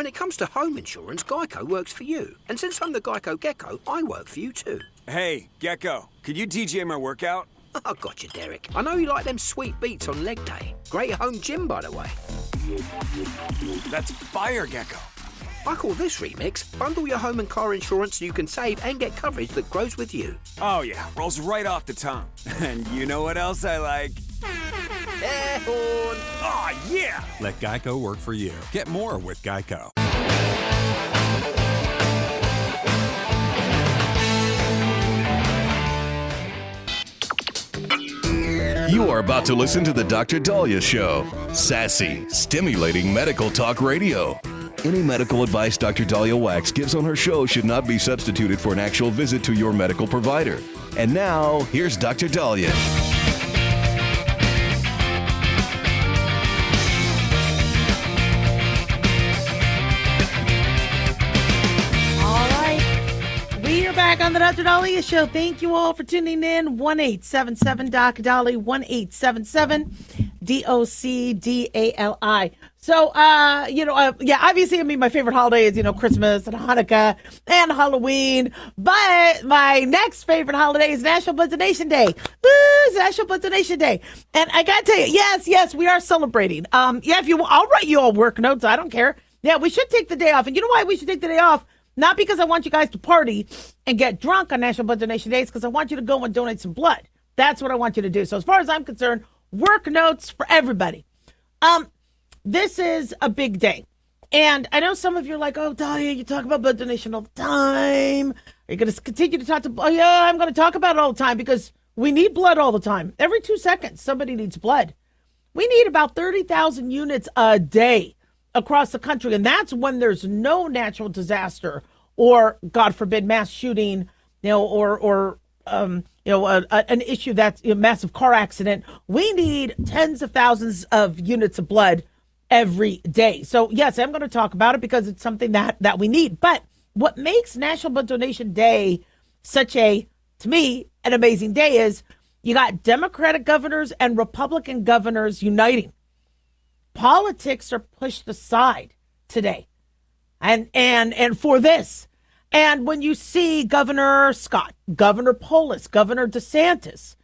When it comes to home insurance, Geico works for you. And since I'm the Geico Gecko, I work for you too. Hey, Gecko, could you DJ my workout? I got you, Derek. I know you like them sweet beats on leg day. Great home gym, by the way. That's fire, Gecko. I call this remix, bundle your home and car insurance so you can save and get coverage that grows with you. Oh yeah, rolls right off the tongue. And you know what else I like? Air horn! Aw, yeah! Let Geico work for you. Get more with Geico. You are about to listen to the Dr. Daliah Show. Sassy, stimulating medical talk radio. Any medical advice Dr. Daliah Wax gives on her show should not be substituted for an actual visit to your medical provider. And now, here's Dr. Daliah. Back on the Dr. Daliah Show. Thank you all for tuning in. 1-877 Doc Dali, 1-877-DOC-DALI. So, obviously, my favorite holiday is, Christmas and Hanukkah and Halloween. But my next favorite holiday is National Blood Donation Day. Woo! It's National Blood Donation Day. And I got to tell you, yes, we are celebrating. I'll write you all work notes. I don't care. Yeah, we should take the day off. And you know why we should take the day off? Not because I want you guys to party and get drunk on National Blood Donation Days, because I want you to go and donate some blood. That's what I want you to do. So as far as I'm concerned, work notes for everybody. This is a big day. And I know some of you are like, oh, Daliah, you talk about blood donation all the time. Are you going to continue to talk to... Oh, yeah, I'm going to talk about it all the time because we need blood all the time. Every 2 seconds, somebody needs blood. We need about 30,000 units a day across the country, and that's when there's no natural disaster or, God forbid, mass shooting, or an issue that's a massive car accident. We need tens of thousands of units of blood every day. So yes, I'm going to talk about it because it's something that we need. But what makes National Blood Donation Day such to me, an amazing day is you got Democratic governors and Republican governors uniting. Politics are pushed aside today, and for this. And when you see Governor Scott, Governor Polis, Governor DeSantis,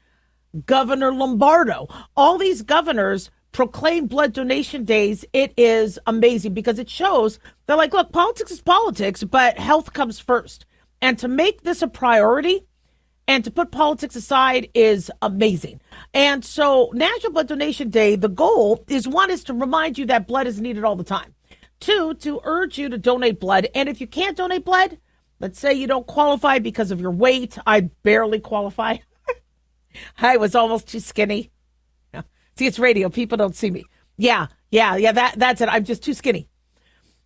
Governor Lombardo, all these governors proclaim blood donation days, it is amazing because it shows they're like, look, politics is politics, but health comes first. And to make this a priority and to put politics aside is amazing. And so National Blood Donation Day, the goal is, one, is to remind you that blood is needed all the time. 2, to urge you to donate blood. And if you can't donate blood, let's say you don't qualify because of your weight. I barely qualify. I was almost too skinny. See, it's radio. People don't see me. Yeah, that's it. I'm just too skinny.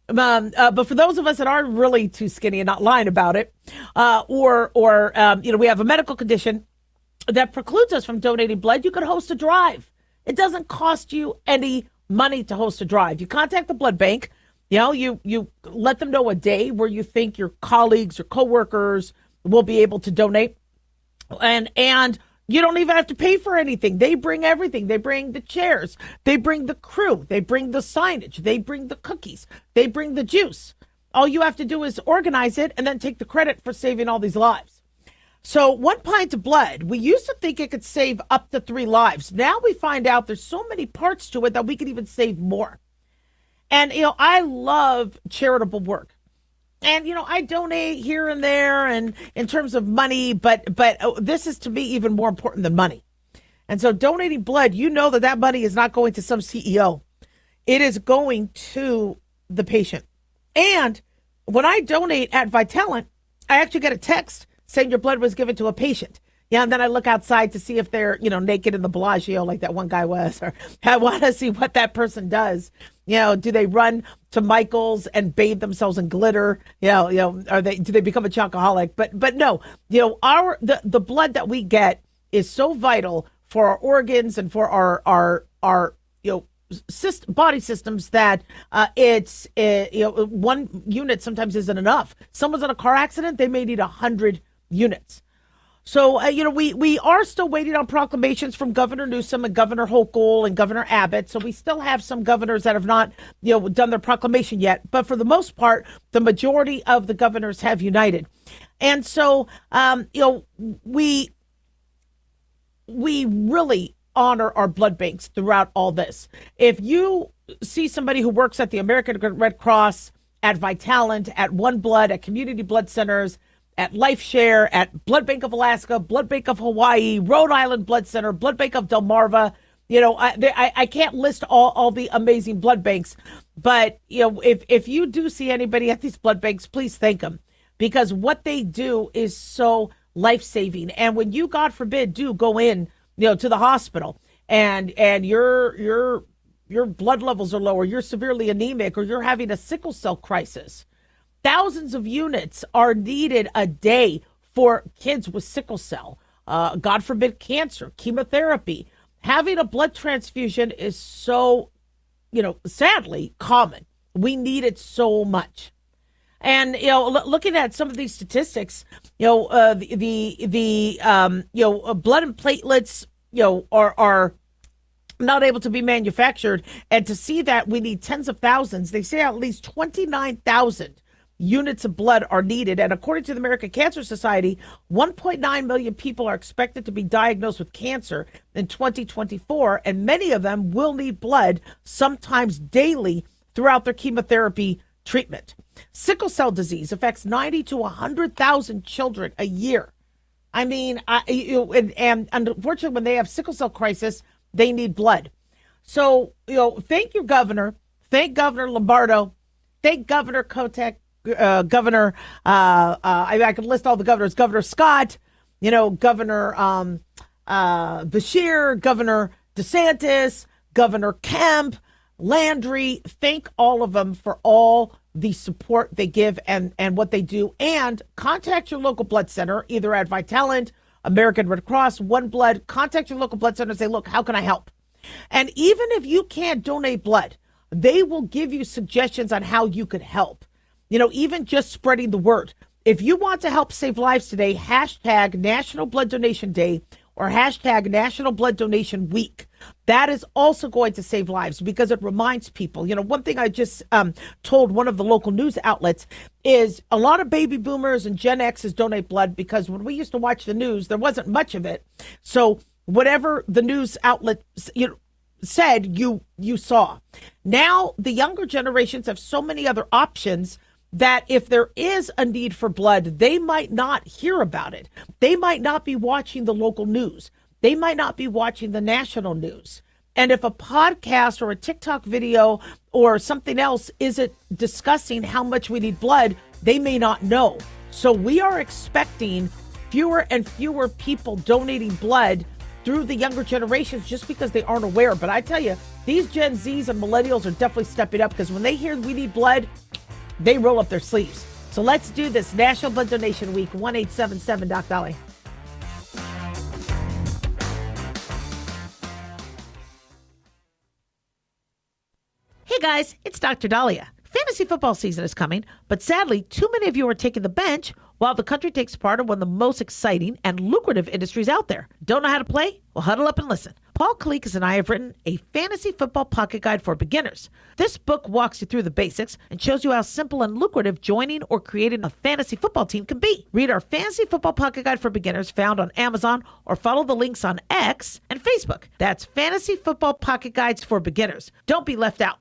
But for those of us that are really too skinny and not lying about it, or we have a medical condition that precludes us from donating blood, you could host a drive. It doesn't cost you any money to host a drive. You contact the blood bank. You let them know a day where you think your colleagues or coworkers will be able to donate, and you don't even have to pay for anything. They bring everything. They bring the chairs. They bring the crew. They bring the signage. They bring the cookies. They bring the juice. All you have to do is organize it and then take the credit for saving all these lives. So 1 pint of blood, we used to think it could save up to 3 lives. Now we find out there's so many parts to it that we could even save more. And, I love charitable work. And, I donate here and there and in terms of money, but this is to me even more important than money. And so donating blood, that money is not going to some CEO. It is going to the patient. And when I donate at Vitalant, I actually get a text saying your blood was given to a patient. Yeah, and then I look outside to see if they're, naked in the Bellagio like that one guy was, or I want to see what that person does. Do they run to Michael's and bathe themselves in glitter? Do they become a chocoholic? But no, the blood that we get is so vital for our organs and for our body systems that it's 1 unit sometimes isn't enough. Someone's in a car accident, they may need 100 units. So, we are still waiting on proclamations from Governor Newsom and Governor Hochul and Governor Abbott. So we still have some governors that have not, done their proclamation yet. But for the most part, the majority of the governors have united. And so, we really honor our blood banks throughout all this. If you see somebody who works at the American Red Cross, at Vitalant, at One Blood, at community blood centers, at LifeShare, at Blood Bank of Alaska, Blood Bank of Hawaii, Rhode Island Blood Center, Blood Bank of Delmarva. I can't list all the amazing blood banks, but if you do see anybody at these blood banks, please thank them, because what they do is so life-saving. And when you, God forbid, do go in, to the hospital and your blood levels are low, or you're severely anemic, or you're having a sickle cell crisis, thousands of units are needed a day for kids with sickle cell, God forbid, cancer, chemotherapy. Having a blood transfusion is so, sadly common. We need it so much. And, looking at some of these statistics, blood and platelets, are not able to be manufactured. And to see that we need tens of thousands, they say at least 29,000 units of blood are needed. And according to the American Cancer Society, 1.9 million people are expected to be diagnosed with cancer in 2024, and many of them will need blood, sometimes daily, throughout their chemotherapy treatment. Sickle cell disease affects 90 to 100,000 children a year. I mean, and unfortunately, when they have sickle cell crisis, they need blood. So, thank you, Governor. Thank Governor Lombardo. Thank Governor Kotek. Governor, I can list all the governors. Governor Scott, Governor Bashir, Governor DeSantis, Governor Kemp, Landry. Thank all of them for all the support they give and what they do. And contact your local blood center, either at Vitalant, American Red Cross, One Blood. Contact your local blood center and say, look, how can I help? And even if you can't donate blood, they will give you suggestions on how you could help. Even just spreading the word. If you want to help save lives today, hashtag National Blood Donation Day or hashtag National Blood Donation Week. That is also going to save lives, because it reminds people. One thing I just told one of the local news outlets is a lot of baby boomers and Gen X's donate blood, because when we used to watch the news, there wasn't much of it. So whatever the news outlet said, you saw. Now the younger generations have so many other options that if there is a need for blood, they might not hear about it. They might not be watching the local news. They might not be watching the national news. And if a podcast or a TikTok video or something else isn't discussing how much we need blood, they may not know. So we are expecting fewer and fewer people donating blood through the younger generations, just because they aren't aware. But I tell you, these Gen Zs and millennials are definitely stepping up, because when they hear we need blood, they roll up their sleeves. So let's do this. National Blood Donation Week, 1-877 Doc Daliah. Hey guys, it's Dr. Daliah. Fantasy football season is coming, but sadly, too many of you are taking the bench while the country takes part in one of the most exciting and lucrative industries out there. Don't know how to play? Well, huddle up and listen. Paul Kalikas and I have written a fantasy football pocket guide for beginners. This book walks you through the basics and shows you how simple and lucrative joining or creating a fantasy football team can be. Read our fantasy football pocket guide for beginners, found on Amazon, or follow the links on X and Facebook. That's Fantasy Football Pocket Guides for Beginners. Don't be left out.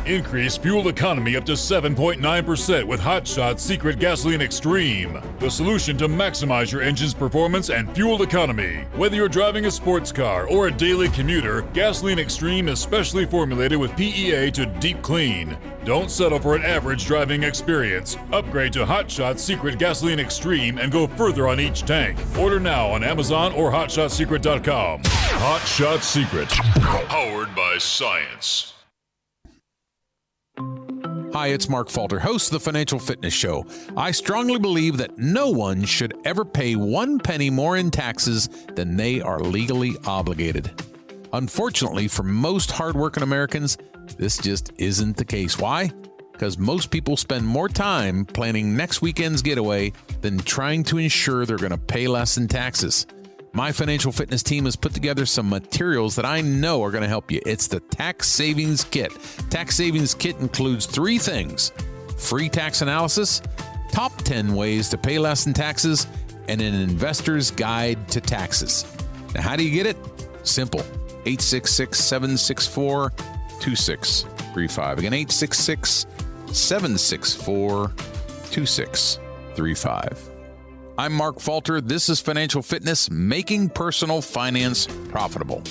Increase fuel economy up to 7.9% with Hot Shot Secret Gasoline Extreme, the solution to maximize your engine's performance and fuel economy. Whether you're driving a sports car or a daily commuter, Gasoline Extreme is specially formulated with PEA to deep clean. Don't settle for an average driving experience. Upgrade to Hot Shot Secret Gasoline Extreme and go further on each tank. Order now on Amazon or HotShotSecret.com. Hot Shot Secret, powered by science. Hi, it's Mark Falter, host of the Financial Fitness Show. I strongly believe that no one should ever pay 1 penny more in taxes than they are legally obligated. Unfortunately, for most hardworking Americans, this just isn't the case. Why? because most people spend more time planning next weekend's getaway than trying to ensure they're going to pay less in taxes. My financial fitness team has put together some materials that I know are going to help you. It's the Tax Savings Kit. Tax Savings Kit includes 3 things: free tax analysis, top 10 ways to pay less in taxes, and an investor's guide to taxes. Now, how do you get it? Simple. 866-764-2635. Again, 866-764-2635. I'm Mark Falter. This is Financial Fitness, making personal finance profitable.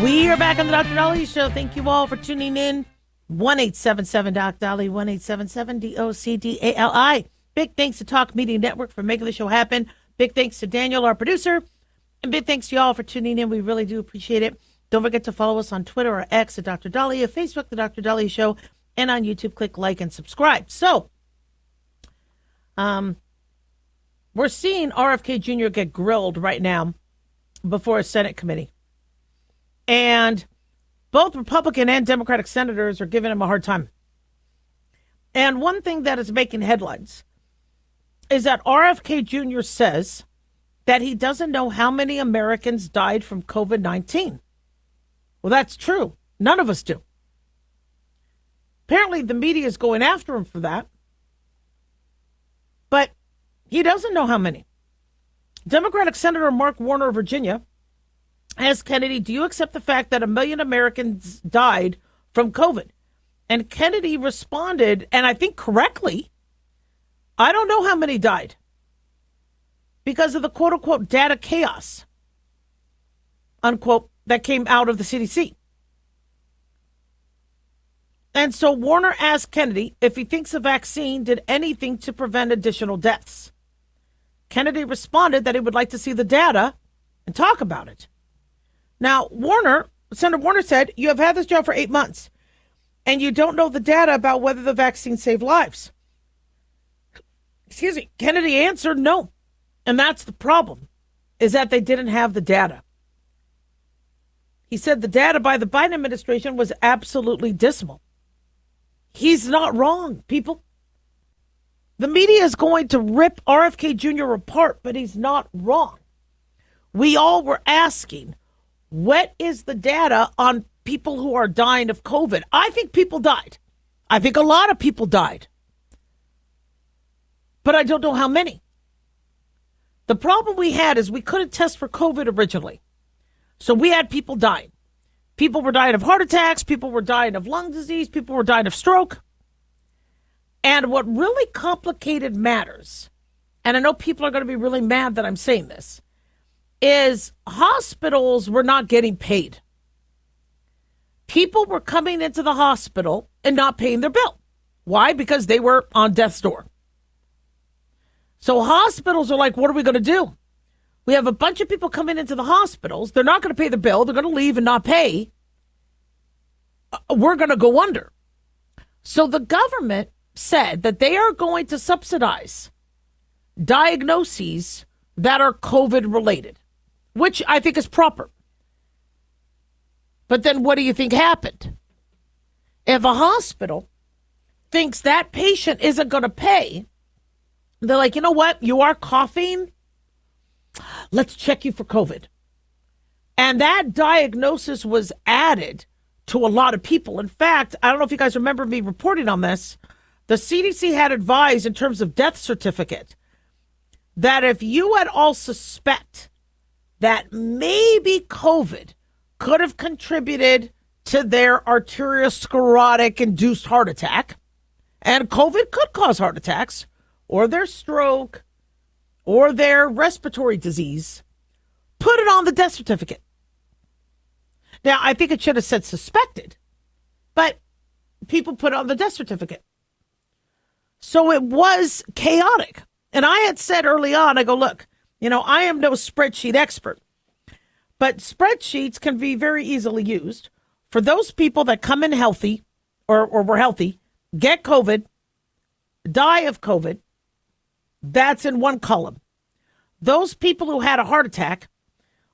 We are back on the Dr. Daliah Show. Thank you all for tuning in. 1-877-DOC-DALI, 1-877-DOC-DALI. Big thanks to Talk Media Network for making the show happen. Big thanks to Daniel, our producer. And big thanks to y'all for tuning in. We really do appreciate it. Don't forget to follow us on Twitter or X at Dr. Daliah, Facebook, The Dr. Daliah Show, and on YouTube, click like and subscribe. So, we're seeing RFK Jr. get grilled right now before a Senate committee. And both Republican and Democratic senators are giving him a hard time. And one thing that is making headlines is that RFK Jr. says that he doesn't know how many Americans died from COVID-19. Well, that's true. None of us do. Apparently, the media is going after him for that. But he doesn't know how many. Democratic Senator Mark Warner of Virginia asked Kennedy, do you accept the fact that 1 million Americans died from COVID? And Kennedy responded, and I think correctly, I don't know how many died because of the quote-unquote data chaos, unquote, that came out of the CDC. And so Warner asked Kennedy if he thinks the vaccine did anything to prevent additional deaths. Kennedy responded that he would like to see the data and talk about it. Now, Senator Warner said, you have had this job for 8 months, and you don't know the data about whether the vaccine saved lives. Excuse me. Kennedy answered no. And that's the problem, is that they didn't have the data. He said the data by the Biden administration was absolutely dismal. He's not wrong, people. The media is going to rip RFK Jr. apart, but he's not wrong. We all were asking, what is the data on people who are dying of COVID? I think people died. I think a lot of people died. But I don't know how many. The problem we had is we couldn't test for COVID originally. So we had people dying. People were dying of heart attacks. People were dying of lung disease. People were dying of stroke. And what really complicated matters, and I know people are going to be really mad that I'm saying this, is hospitals were not getting paid. People were coming into the hospital and not paying their bill. Why? Because they were on death's door. So hospitals are like, what are we going to do? We have a bunch of people coming into the hospitals. They're not going to pay the bill. They're going to leave and not pay. We're going to go under. So the government said that they are going to subsidize diagnoses that are COVID related, which I think is proper. But then what do you think happened? If a hospital thinks that patient isn't going to pay, they're like, you know what? You are coughing. Let's check you for COVID. And that diagnosis was added to a lot of people. In fact, I don't know if you guys remember me reporting on this. The CDC had advised in terms of death certificate that if you at all suspect that maybe COVID could have contributed to their arteriosclerotic induced heart attack, and COVID could cause heart attacks or their stroke or their respiratory disease, put it on the death certificate. Now, I think it should have said suspected, but people put it on the death certificate. So it was chaotic. And I had said early on, I go, look, I am no spreadsheet expert, but spreadsheets can be very easily used for those people that come in healthy or were healthy, get COVID, die of COVID. That's in one column. Those people who had a heart attack,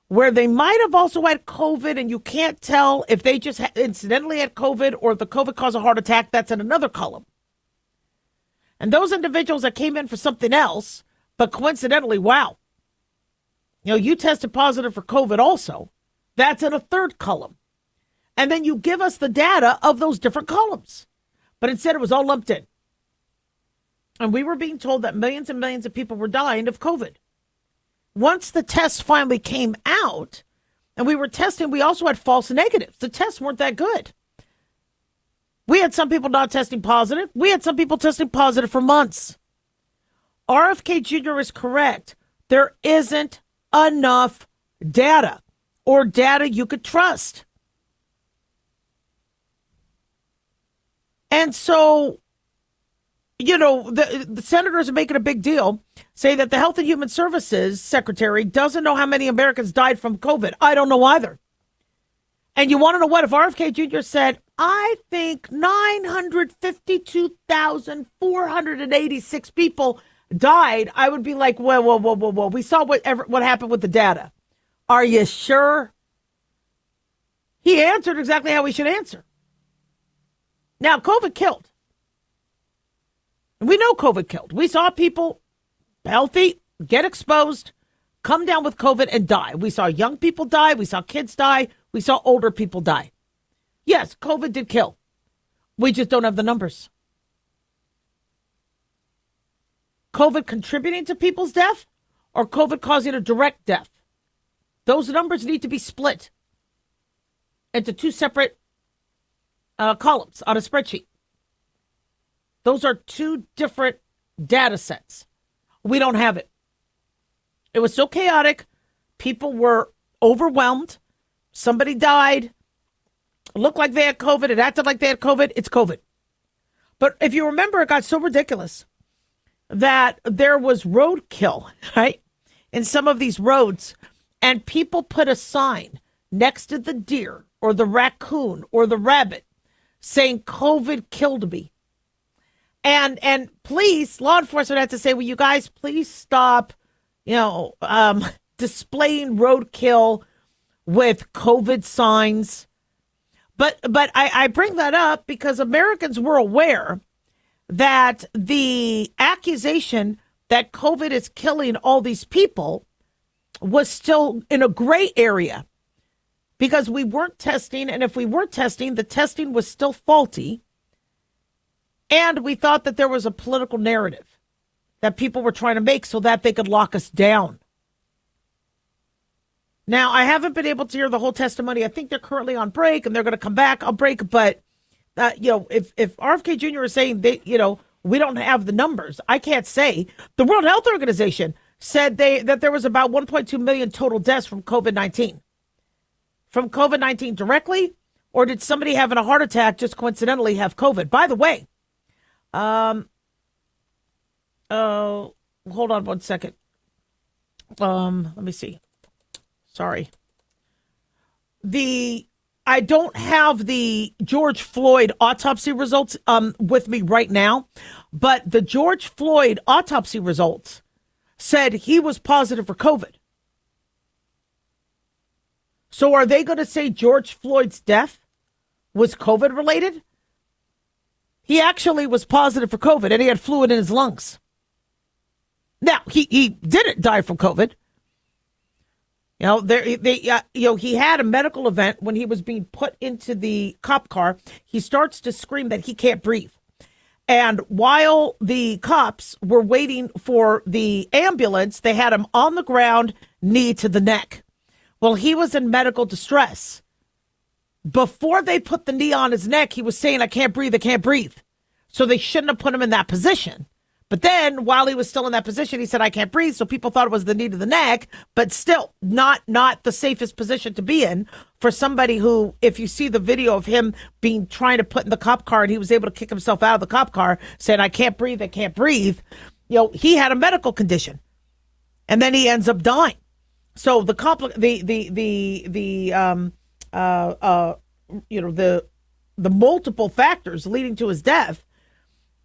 where they might have also had COVID, and you can't tell if they just incidentally had COVID or if the COVID caused a heart attack, that's in another column. And those individuals that came in for something else, but coincidentally, wow, you tested positive for COVID also, that's in a third column. And then you give us the data of those different columns. But instead, it was all lumped in. And we were being told that millions and millions of people were dying of COVID. Once the tests finally came out and we were testing, we also had false negatives. The tests weren't that good. We had some people not testing positive. We had some people testing positive for months. RFK Jr. is correct. There isn't enough data or data you could trust. And so, the senators are making a big deal, say that the Health and Human Services Secretary doesn't know how many Americans died from COVID. I don't know either. And you want to know what? If RFK Jr. said, I think 952,486 people died, I would be like, whoa. We saw what happened with the data. Are you sure? He answered exactly how we should answer. Now, COVID killed. We know COVID killed. We saw people healthy, get exposed, come down with COVID and die. We saw young people die. We saw kids die. We saw older people die. Yes, COVID did kill. We just don't have the numbers. COVID contributing to people's death or COVID causing a direct death? Those numbers need to be split into two separate columns on a spreadsheet. Those are two different data sets. We don't have it. It was so chaotic. People were overwhelmed. Somebody died. It looked like they had COVID. It acted like they had COVID. It's COVID. But if you remember, it got so ridiculous that there was roadkill, right, in some of these roads. And people put a sign next to the deer or the raccoon or the rabbit saying COVID killed me. And police, law enforcement had to say, well, you guys, please stop, displaying roadkill with COVID signs. But I bring that up because Americans were aware that the accusation that COVID is killing all these people was still in a gray area because we weren't testing. And if we were testing, the testing was still faulty. And we thought that there was a political narrative that people were trying to make so that they could lock us down. Now, I haven't been able to hear the whole testimony. I think they're currently on break and they're going to come back on break. But, if RFK Jr. is saying, we don't have the numbers, I can't say. The World Health Organization said that there was about 1.2 million total deaths from COVID-19. From COVID-19 directly, or did somebody having a heart attack just coincidentally have COVID? By the way, hold on one second. Let me see. Sorry. I don't have the George Floyd autopsy results with me right now, but the George Floyd autopsy results said he was positive for COVID. So are they going to say George Floyd's death was COVID related? He actually was positive for COVID and he had fluid in his lungs. Now, he didn't die from COVID. He had a medical event when he was being put into the cop car. He starts to scream that he can't breathe. And while the cops were waiting for the ambulance, they had him on the ground, knee to the neck. Well, he was in medical distress. Before they put the knee on his neck, he was saying, I can't breathe, I can't breathe. So they shouldn't have put him in that position. But then while he was still in that position, he said, I can't breathe. So people thought it was the knee to the neck, but still not the safest position to be in for somebody who, if you see the video of him trying to put in the cop car and he was able to kick himself out of the cop car saying, I can't breathe. He had a medical condition and then he ends up dying. So the multiple factors leading to his death,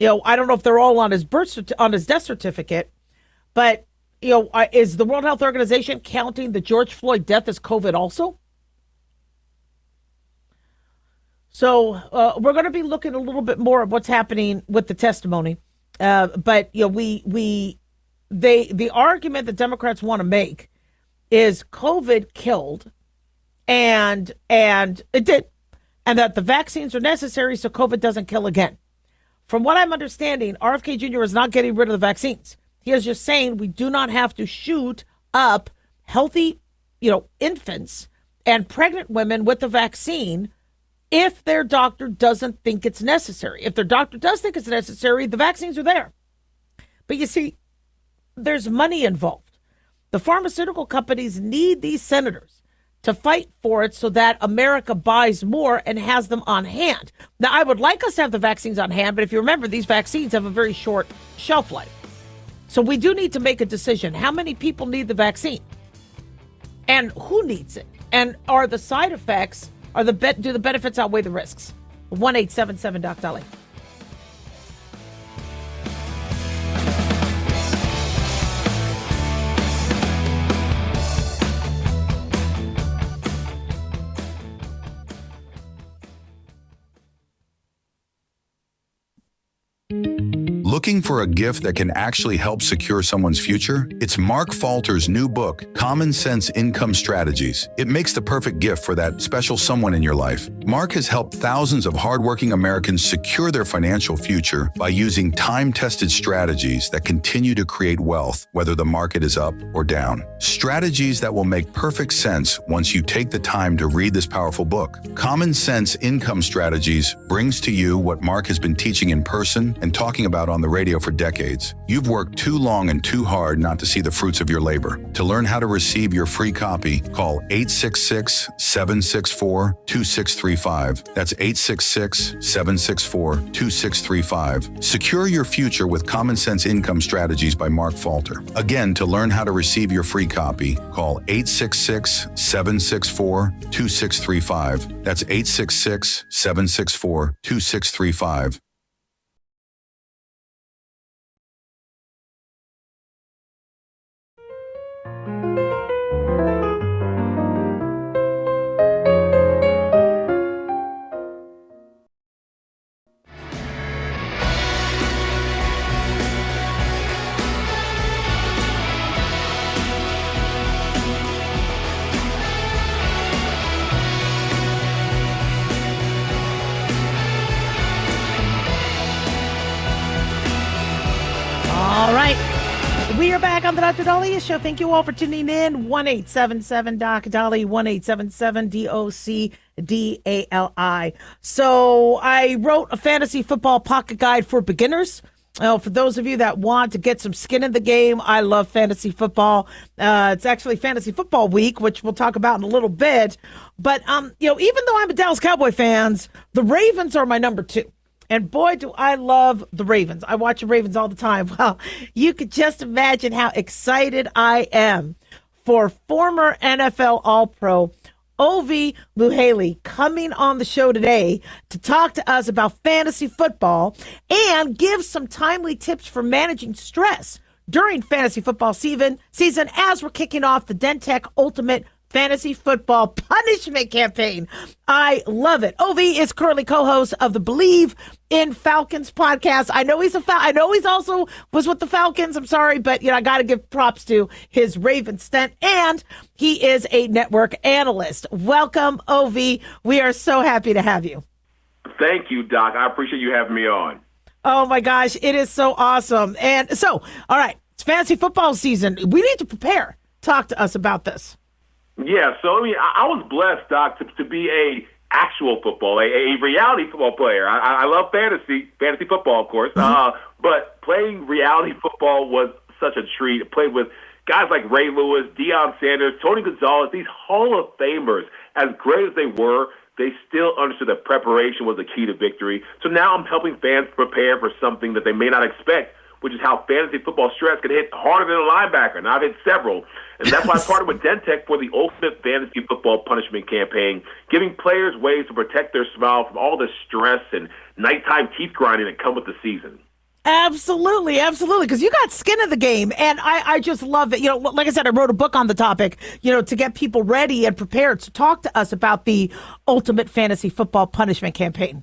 I don't know if they're all on his death certificate, but is the World Health Organization counting the George Floyd death as COVID also? So we're going to be looking a little bit more at what's happening with the testimony, but the argument that Democrats want to make is COVID killed, and it did, and that the vaccines are necessary so COVID doesn't kill again. From what I'm understanding, RFK Jr. is not getting rid of the vaccines. He is just saying we do not have to shoot up healthy, infants and pregnant women with the vaccine if their doctor doesn't think it's necessary. If their doctor does think it's necessary, the vaccines are there. But you see, there's money involved. The pharmaceutical companies need these senators to fight for it so that America buys more and has them on hand. Now, I would like us to have the vaccines on hand, but if you remember, these vaccines have a very short shelf life. So we do need to make a decision. How many people need the vaccine? And who needs it? And are the side effects, do the benefits outweigh the risks? 1-877-DOC-DALIAH. Looking for a gift that can actually help secure someone's future? It's Mark Falter's new book, Common Sense Income Strategies. It makes the perfect gift for that special someone in your life. Mark has helped thousands of hardworking Americans secure their financial future by using time-tested strategies that continue to create wealth, whether the market is up or down. Strategies that will make perfect sense once you take the time to read this powerful book. Common Sense Income Strategies brings to you what Mark has been teaching in person and talking about on the radio for decades. You've worked too long and too hard not to see the fruits of your labor. To learn how to receive your free copy, call 866-764-2635. That's 866-764-2635. Secure your future with Common Sense Income Strategies by Mark Falter. Again, to learn how to receive your free copy, call 866-764-2635. That's 866-764-2635. All right. We are back on the Dr. Daliah Show. Thank you all for tuning in. 1-877-DOC-DALIAH, 1-877-DOC-DALI. So I wrote a fantasy football pocket guide for beginners. For those of you that want to get some skin in the game, I love fantasy football. It's actually fantasy football week, which we'll talk about in a little bit. But, even though I'm a Dallas Cowboy fan, the Ravens are my number two. And boy, do I love the Ravens. I watch the Ravens all the time. Well, you could just imagine how excited I am for former NFL All-Pro Ovi Muhaley coming on the show today to talk to us about fantasy football and give some timely tips for managing stress during fantasy football season as we're kicking off the Dentech Ultimate Fantasy Football Punishment Campaign. I love it. Ovi is currently co-host of the Believe in Falcons podcast. I know he's I know he's also was with the Falcons. I'm sorry, but I got to give props to his Raven stint, and he is a network analyst. Welcome, Ovi. We are so happy to have you. Thank you, Doc. I appreciate you having me on. Oh my gosh, it is so awesome. And so, all right, it's fantasy football season. We need to prepare. Talk to us about this. Yeah, so I was blessed, Doc, to be a actual football, a reality football player. I love fantasy football, of course, but playing reality football was such a treat. I played with guys like Ray Lewis, Deion Sanders, Tony Gonzalez, these Hall of Famers. As great as they were, they still understood that preparation was the key to victory. So now I'm helping fans prepare for something that they may not expect, which is how fantasy football stress can hit harder than a linebacker. And I've hit several. And that's why I partnered with Dentech for the ultimate fantasy football punishment campaign, giving players ways to protect their smile from all the stress and nighttime teeth grinding that come with the season. Absolutely, absolutely, because you got skin in the game, and I just love it. You know, like I said, I wrote a book on the topic, you know, to get people ready and prepared. So talk to us about the Ultimate Fantasy Football Punishment Campaign.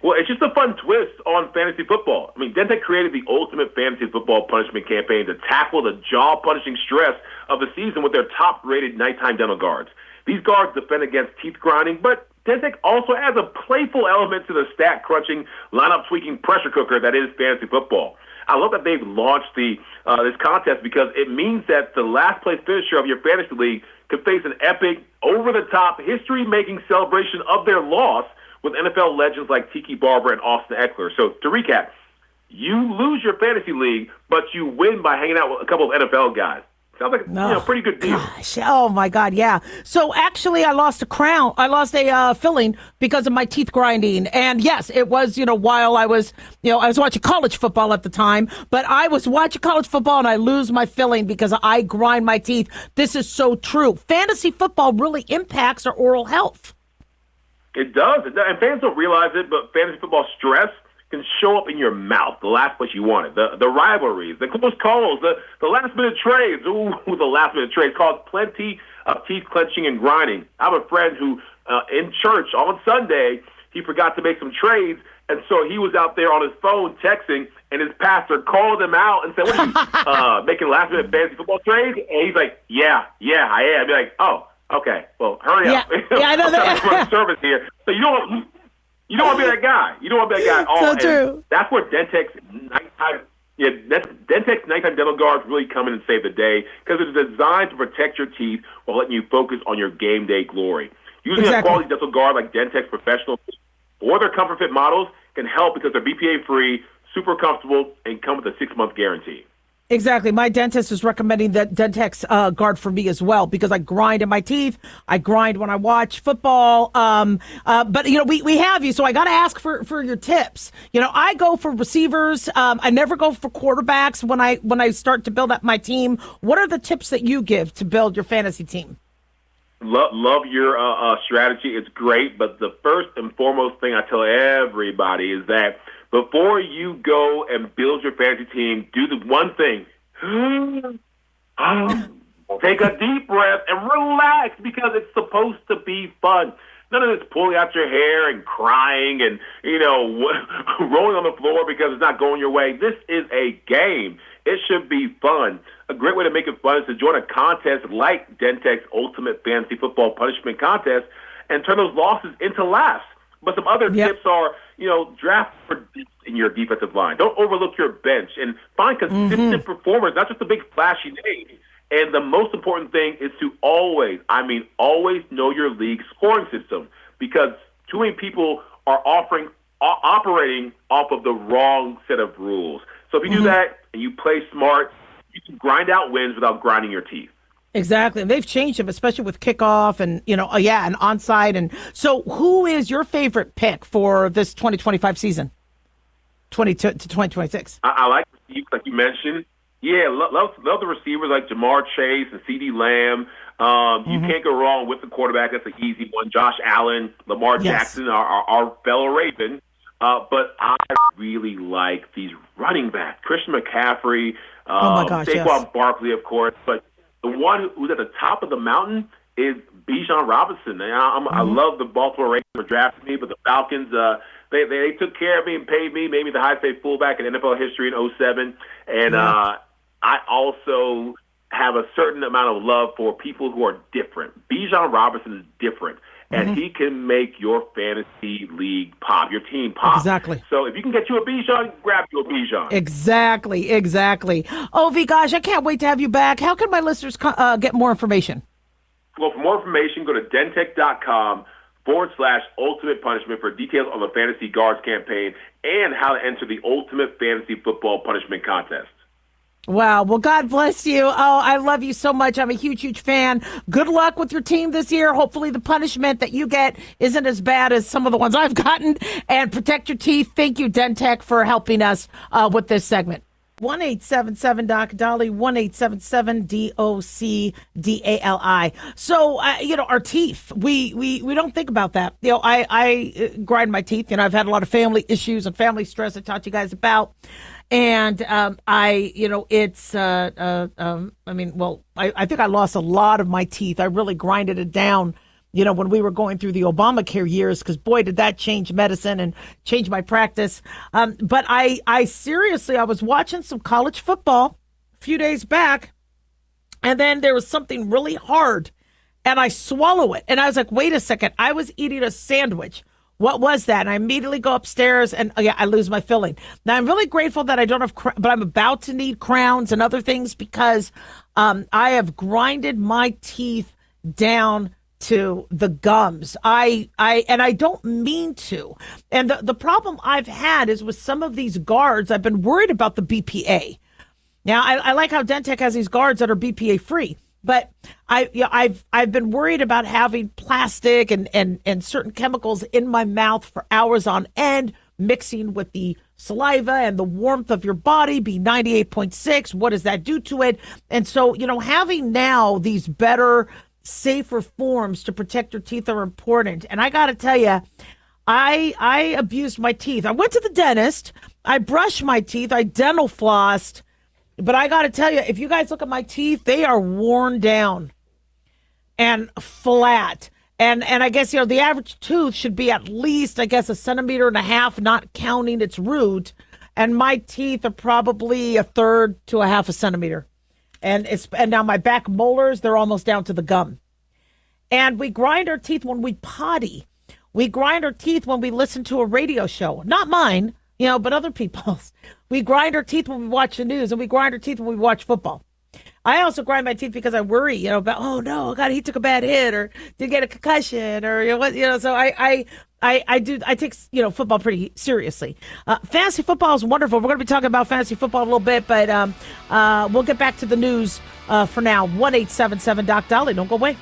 Well, it's just a fun twist on fantasy football. I mean, Dentech created the Ultimate Fantasy Football Punishment Campaign to tackle the jaw-punishing stress of the season with their top-rated nighttime dental guards. These guards defend against teeth grinding, but Dentech also adds a playful element to the stat-crunching, lineup-tweaking pressure cooker that is fantasy football. I love that they've launched this contest because it means that the last-place finisher of your fantasy league could face an epic, over-the-top, history-making celebration of their loss with NFL legends like Tiki Barber and Austin Eckler. So to recap, you lose your fantasy league, but you win by hanging out with a couple of NFL guys. Sounds like a pretty good deal. Gosh, oh my God, yeah. So actually, I lost a crown. I lost a filling because of my teeth grinding. And yes, it was, while I was watching college football at the time. But I was watching college football and I lose my filling because I grind my teeth. This is so true. Fantasy football really impacts our oral health. It does. And fans don't realize it, but fantasy football stress can show up in your mouth, the last place you want it. The rivalries, the close calls, the last-minute trades. Ooh, the last-minute trades cause plenty of teeth clenching and grinding. I have a friend who, in church on Sunday, he forgot to make some trades, and so he was out there on his phone texting, and his pastor called him out and said, "What are you, making last-minute fantasy football trades?" And he's like, yeah, I am. I'd be like, oh, okay, well, hurry up. Yeah, I know that. I'm running service here. So you don't want to be that guy. You don't want to be that guy at all. So true. That's where Dentech's nighttime dental guards really come in and save the day because it's designed to protect your teeth while letting you focus on your game day glory. Using a quality dental guard like Dentech's professional or their Comfort Fit models can help because they're BPA-free, super comfortable, and come with a 6-month guarantee. Exactly. My dentist is recommending that Dentech's guard for me as well because I grind in my teeth. I grind when I watch football. But we have you, so I got to ask for your tips. I go for receivers. I never go for quarterbacks when I start to build up my team. What are the tips that you give to build your fantasy team? Love your strategy. It's great, but the first and foremost thing I tell everybody is that before you go and build your fantasy team, do the one thing. Take a deep breath and relax because it's supposed to be fun. None of this pulling out your hair and crying and, rolling on the floor because it's not going your way. This is a game. It should be fun. A great way to make it fun is to join a contest like Dentech's Ultimate Fantasy Football Punishment Contest and turn those losses into laughs. But some other tips are, draft for depth in your defensive line. Don't overlook your bench and find consistent performers, not just the big flashy names. And the most important thing is to always know your league scoring system because too many people are operating off of the wrong set of rules. So if you do that and you play smart, you can grind out wins without grinding your teeth. Exactly. And they've changed them, especially with kickoff and, and onside. And so who is your favorite pick for this 2025 season, 22 to 2026? I like you mentioned. Yeah, love the receivers like Jamar Chase and CeeDee Lamb. You can't go wrong with the quarterback. That's an easy one. Josh Allen, Lamar Jackson, our fellow Raven. But I really like these running backs. Christian McCaffrey, Saquon Barkley, of course. But the one who's at the top of the mountain is Bijan Robinson. And I love the Baltimore Ravens for drafting me, but the Falcons, they took care of me and paid me, made me the highest paid fullback in NFL history in 2007. And I also have a certain amount of love for people who are different. Bijan Robinson is different, and he can make your fantasy league pop, your team pop. Exactly. So if you can get you a Bijan, grab you a Bijan. Exactly. Oh, Vigash, I can't wait to have you back. How can my listeners get more information? Well, for more information, go to dentech.com /Ultimate Punishment for details on the Fantasy Guards campaign and how to enter the Ultimate Fantasy Football Punishment Contest. Wow. Well, God bless you. Oh, I love you so much. I'm a huge, huge fan. Good luck with your team this year. Hopefully the punishment that you get isn't as bad as some of the ones I've gotten. And protect your teeth. Thank you, Dentech, for helping us with this segment. 1-877-DOC Dali, 1-877-DOC-DALI. So, our teeth, we don't think about that. I grind my teeth. I've had a lot of family issues and family stress I talked to you guys about. And I think I lost a lot of my teeth. I really grinded it down, when we were going through the Obamacare years, because boy, did that change medicine and change my practice. But I seriously, I was watching some college football a few days back, and then there was something really hard, and I swallow it. And I was like, wait a second, I was eating a sandwich. What was that? And I immediately go upstairs and I lose my filling. Now, I'm really grateful that I don't have, but I'm about to need crowns and other things because I have grinded my teeth down to the gums. I don't mean to. And the problem I've had is with some of these guards, I've been worried about the BPA. Now, I like how Dentech has these guards that are BPA free. But I've been worried about having plastic and certain chemicals in my mouth for hours on end, mixing with the saliva and the warmth of your body, B98.6. What does that do to it? And so, having now these better, safer forms to protect your teeth are important. And I got to tell you, I abused my teeth. I went to the dentist. I brushed my teeth. I dental flossed. But I got to tell you, if you guys look at my teeth, they are worn down and flat. And I guess, the average tooth should be at least, I guess, 1.5 centimeters, not counting its root. And my teeth are probably 1/3 to 1/2 centimeter. And now my back molars, they're almost down to the gum. And we grind our teeth when we potty. We grind our teeth when we listen to a radio show. Not mine, but other people's. We grind our teeth when we watch the news, and we grind our teeth when we watch football. I also grind my teeth because I worry, about, oh no, God, he took a bad hit, or did get a concussion, or so I take football pretty seriously. Fantasy football is wonderful. We're going to be talking about fantasy football a little bit, but we'll get back to the news for now. 1-877-DOC Dali. Don't go away.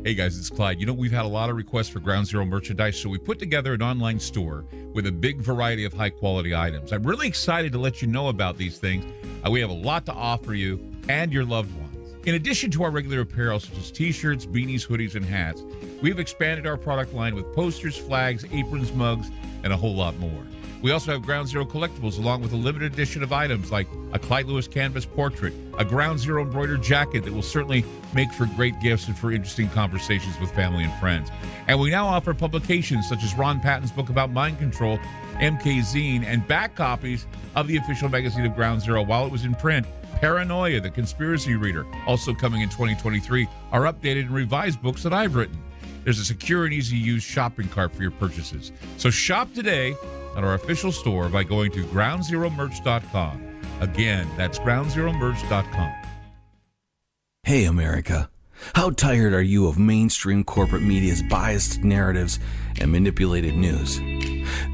Hey guys, it's Clyde. We've had a lot of requests for Ground Zero merchandise, so we put together an online store with a big variety of high-quality items. I'm really excited to let you know about these things. We have a lot to offer you and your loved ones. In addition to our regular apparel, such as t-shirts, beanies, hoodies, and hats, we've expanded our product line with posters, flags, aprons, mugs, and a whole lot more. We also have Ground Zero collectibles, along with a limited edition of items like a Clyde Lewis canvas portrait, a Ground Zero embroidered jacket that will certainly make for great gifts and for interesting conversations with family and friends. And we now offer publications such as Ron Patton's book about mind control, MK Zine, and back copies of the official magazine of Ground Zero while it was in print. Paranoia, the Conspiracy Reader, also coming in 2023, are updated and revised books that I've written. There's a secure and easy-to-use shopping cart for your purchases. So shop today at our official store by going to groundzeromerch.com. Again, that's groundzeromerch.com. Hey, America. How tired are you of mainstream corporate media's biased narratives and manipulated news?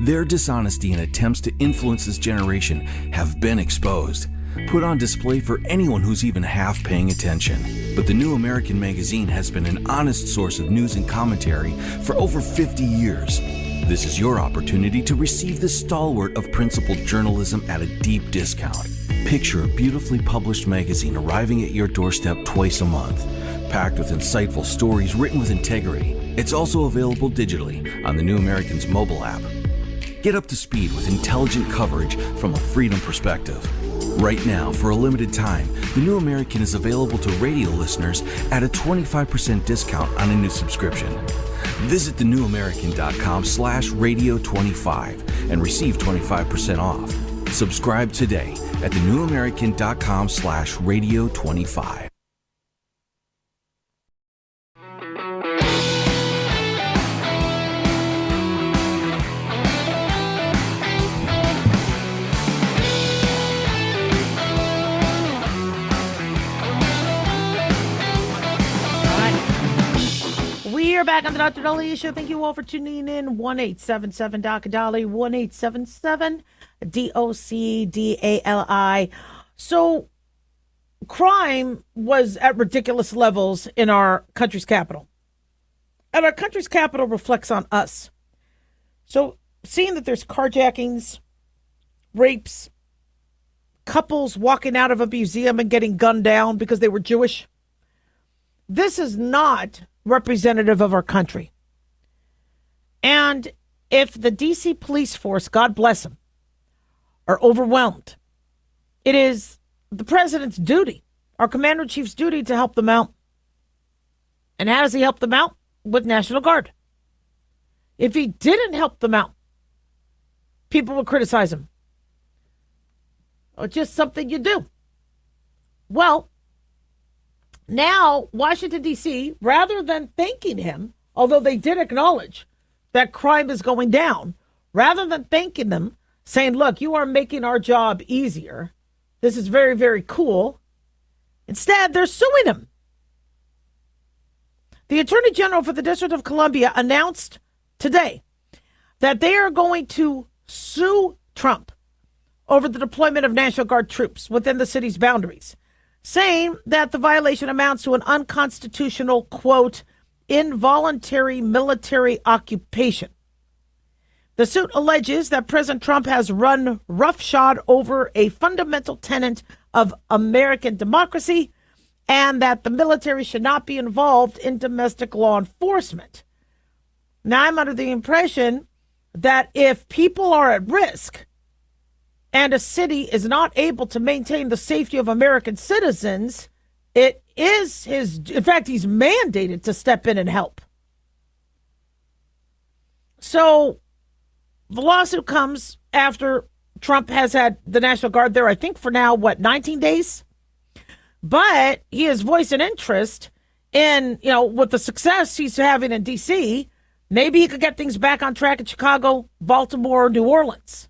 Their dishonesty and attempts to influence this generation have been exposed, put on display for anyone who's even half paying attention. But the New American Magazine has been an honest source of news and commentary for over 50 years. This is your opportunity to receive the stalwart of principled journalism at a deep discount. Picture a beautifully published magazine arriving at your doorstep twice a month, packed with insightful stories written with integrity. It's also available digitally on the New American's mobile app. Get up to speed with intelligent coverage from a freedom perspective. Right now, for a limited time, the New American is available to radio listeners at a 25% discount on a new subscription. Visit thenewamerican.com/radio25 and receive 25% off. Subscribe today at thenewamerican.com/radio25. We are back on the Dr. Daliah Show. Thank you all for tuning in. 1-877-Dr. Daliah, 1-877-DOCDALI. So, crime was at ridiculous levels in our country's capital. And our country's capital reflects on us. So, seeing that there's carjackings, rapes, couples walking out of a museum and getting gunned down because they were Jewish, this is not representative of our country. And if the D.C. police force, God bless them, are overwhelmed, it is the president's duty, our commander-in-chief's duty, to help them out. And how does he help them out? With National Guard. If he didn't help them out, people would criticize him. Or just something you do. Well, now, Washington, D.C., rather than thanking him, although they did acknowledge that crime is going down, rather than thanking them, saying, look, you are making our job easier. This is very, very cool. Instead, they're suing him. The Attorney General for the District of Columbia announced today that they are going to sue Trump over the deployment of National Guard troops within the city's boundaries, saying that the violation amounts to an unconstitutional, quote, involuntary military occupation. The suit alleges that President Trump has run roughshod over a fundamental tenet of American democracy and that the military should not be involved in domestic law enforcement. Now, I'm under the impression that if people are at risk and a city is not able to maintain the safety of American citizens, it is in fact, he's mandated to step in and help. So the lawsuit comes after Trump has had the National Guard there, I think for now, 19 days? But he has voiced an interest in, with the success he's having in D.C., maybe he could get things back on track in Chicago, Baltimore, New Orleans.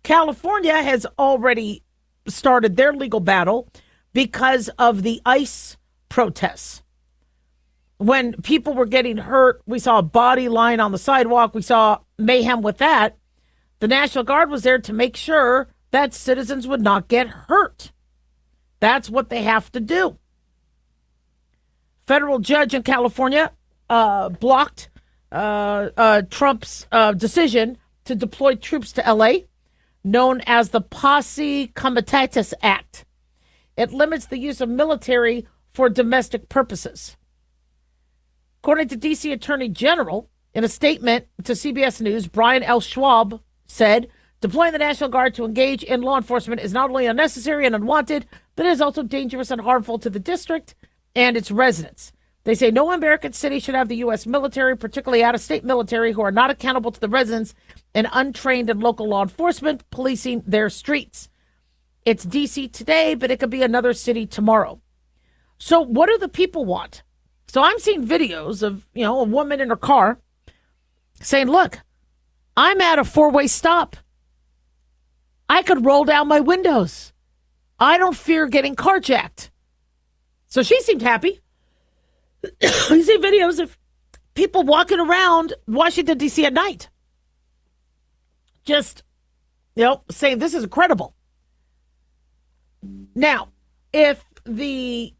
California has already started their legal battle because of the ICE protests. When people were getting hurt, we saw a body lying on the sidewalk. We saw mayhem with that. The National Guard was there to make sure that citizens would not get hurt. That's what they have to do. Federal judge in California blocked Trump's decision to deploy troops to L.A., known as the Posse Comitatus Act. It limits the use of military for domestic purposes. According to D.C. Attorney General, in a statement to CBS News, Brian L. Schwab said, deploying the National Guard to engage in law enforcement is not only unnecessary and unwanted, but it is also dangerous and harmful to the district and its residents. They say no American city should have the U.S. military, particularly out-of-state military, who are not accountable to the residents and untrained in local law enforcement, policing their streets. It's D.C. today, but it could be another city tomorrow. So what do the people want? So I'm seeing videos of, a woman in her car saying, look, I'm at a four-way stop. I could roll down my windows. I don't fear getting carjacked. So she seemed happy. You see videos of people walking around Washington, D.C. at night. Just, saying this is incredible. Now, if the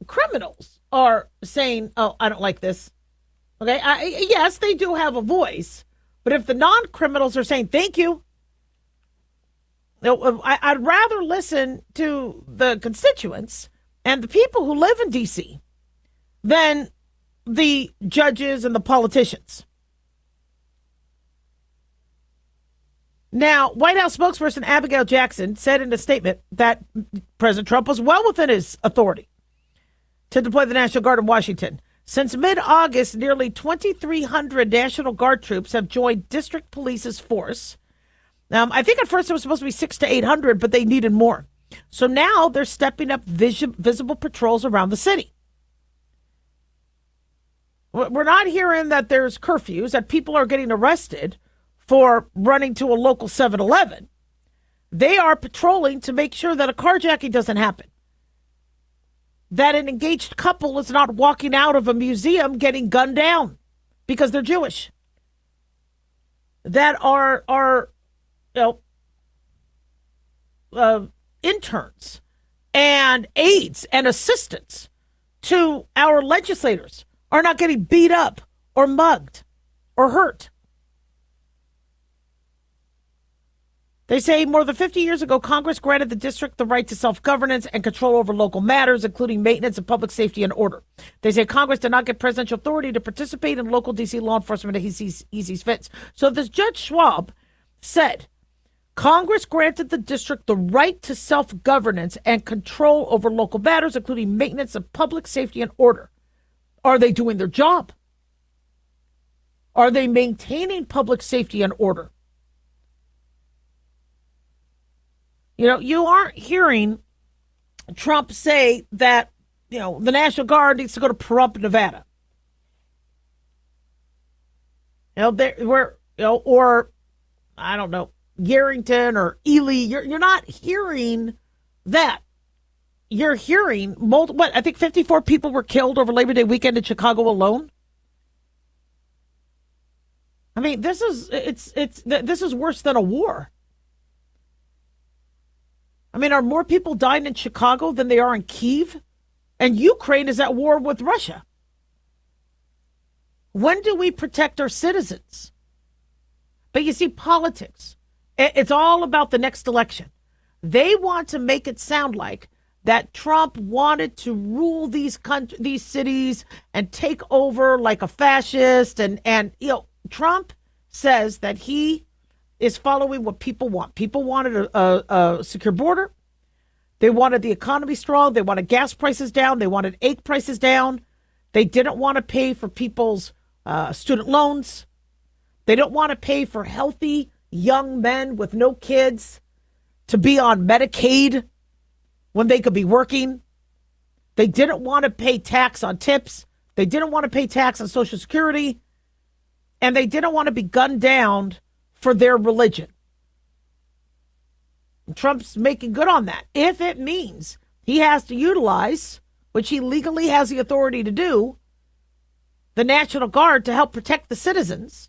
criminals are saying, oh, I don't like this, okay, yes, they do have a voice. But if the non-criminals are saying, thank you, I'd rather listen to the constituents and the people who live in D.C. than the judges and the politicians. Now, White House spokesperson Abigail Jackson said in a statement that President Trump was well within his authority to deploy the National Guard in Washington. Since mid-August, nearly 2,300 National Guard troops have joined district police's force, I think at first it was supposed to be 600 to 800, but they needed more. So now they're stepping up visible patrols around the city. We're not hearing that there's curfews, that people are getting arrested for running to a local 7-Eleven. They are patrolling to make sure that a carjacking doesn't happen, that an engaged couple is not walking out of a museum getting gunned down because they're Jewish, that are interns and aides and assistants to our legislators are not getting beat up or mugged or hurt. They say more than 50 years ago, Congress granted the district the right to self-governance and control over local matters, including maintenance of public safety and order. They say Congress did not get presidential authority to participate in local D.C. law enforcement as he sees fit. So this Judge Schwab said, Congress granted the district the right to self-governance and control over local matters, including maintenance of public safety and order. Are they doing their job? Are they maintaining public safety and order? You know, you aren't hearing Trump say that, the National Guard needs to go to Pahrump, Nevada. Or I don't know, Yarrington or Ely. You're not hearing that. You're hearing I think 54 people were killed over Labor Day weekend in Chicago alone. I mean, this is worse than a war. I mean, are more people dying in Chicago than they are in Kyiv? And Ukraine is at war with Russia. When do we protect our citizens? But you see, politics, it's all about the next election. They want to make it sound like that Trump wanted to rule these cities and take over like a fascist. And Trump says that he is following what people want. People wanted a secure border. They wanted the economy strong. They wanted gas prices down. They wanted egg prices down. They didn't want to pay for people's student loans. They don't want to pay for healthy young men with no kids to be on Medicaid when they could be working. They didn't want to pay tax on tips. They didn't want to pay tax on Social Security. And they didn't want to be gunned down for their religion. And Trump's making good on that. If it means he has to utilize, which he legally has the authority to do, the National Guard to help protect the citizens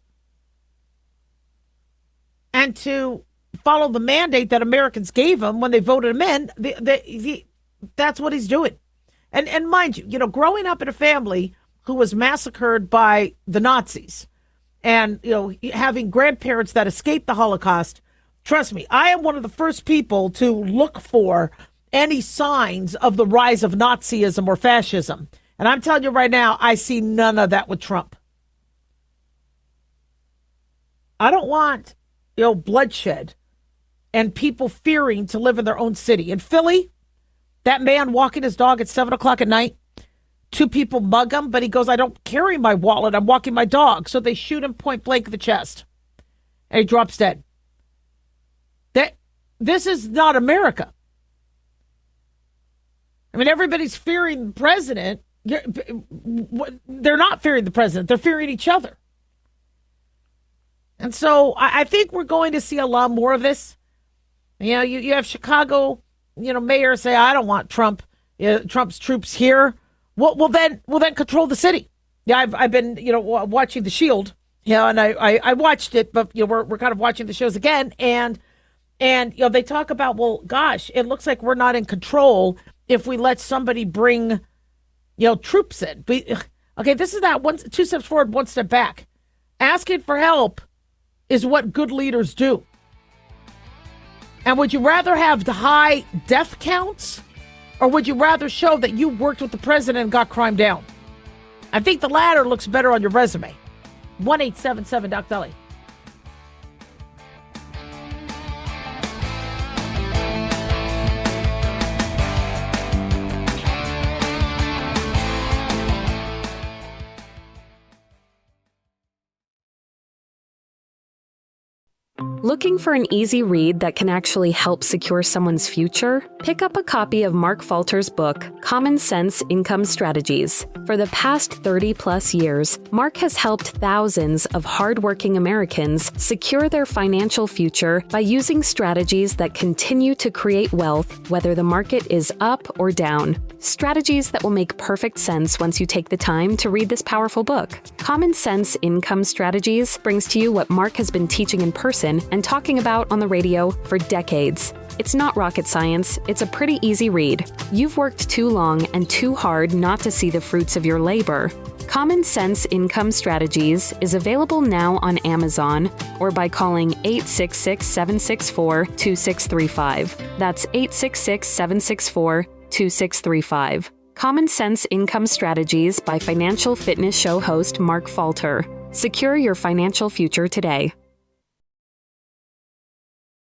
and to follow the mandate that Americans gave him when they voted him in, that's what he's doing. And mind you, growing up in a family who was massacred by the Nazis and, having grandparents that escaped the Holocaust, trust me, I am one of the first people to look for any signs of the rise of Nazism or fascism. And I'm telling you right now, I see none of that with Trump. I don't want, bloodshed and people fearing to live in their own city. In Philly, that man walking his dog at 7 o'clock at night, 2 people mug him, but he goes, I don't carry my wallet. I'm walking my dog. So they shoot him point blank in the chest. And he drops dead. This is not America. I mean, everybody's fearing the president. They're not fearing the president. They're fearing each other. And so I think we're going to see a lot more of this. You have Chicago, mayor say, I don't want Trump's troops here. Well, then control the city. Yeah, I've been, watching The Shield, and I watched it, but we're kind of watching the shows again, and they talk about, well, gosh, it looks like we're not in control if we let somebody bring, troops in. Okay, this is that 2 steps forward, 1 step back. Asking for help is what good leaders do. And would you rather have the high death counts, or would you rather show that you worked with the president and got crime down? I think the latter looks better on your resume. 1-877-Doc-Daliah. Looking for an easy read that can actually help secure someone's future? Pick up a copy of Mark Falter's book, Common Sense Income Strategies. For the past 30-plus years, Mark has helped thousands of hardworking Americans secure their financial future by using strategies that continue to create wealth, whether the market is up or down. Strategies that will make perfect sense once you take the time to read this powerful book. Common Sense Income Strategies brings to you what Mark has been teaching in person and talking about on the radio for decades. It's not rocket science, it's a pretty easy read. You've worked too long and too hard not to see the fruits of your labor. Common Sense Income Strategies is available now on Amazon or by calling 866-764-2635. That's 866-764-2635. Common Sense Income Strategies by Financial Fitness Show host Mark Falter. Secure your financial future today.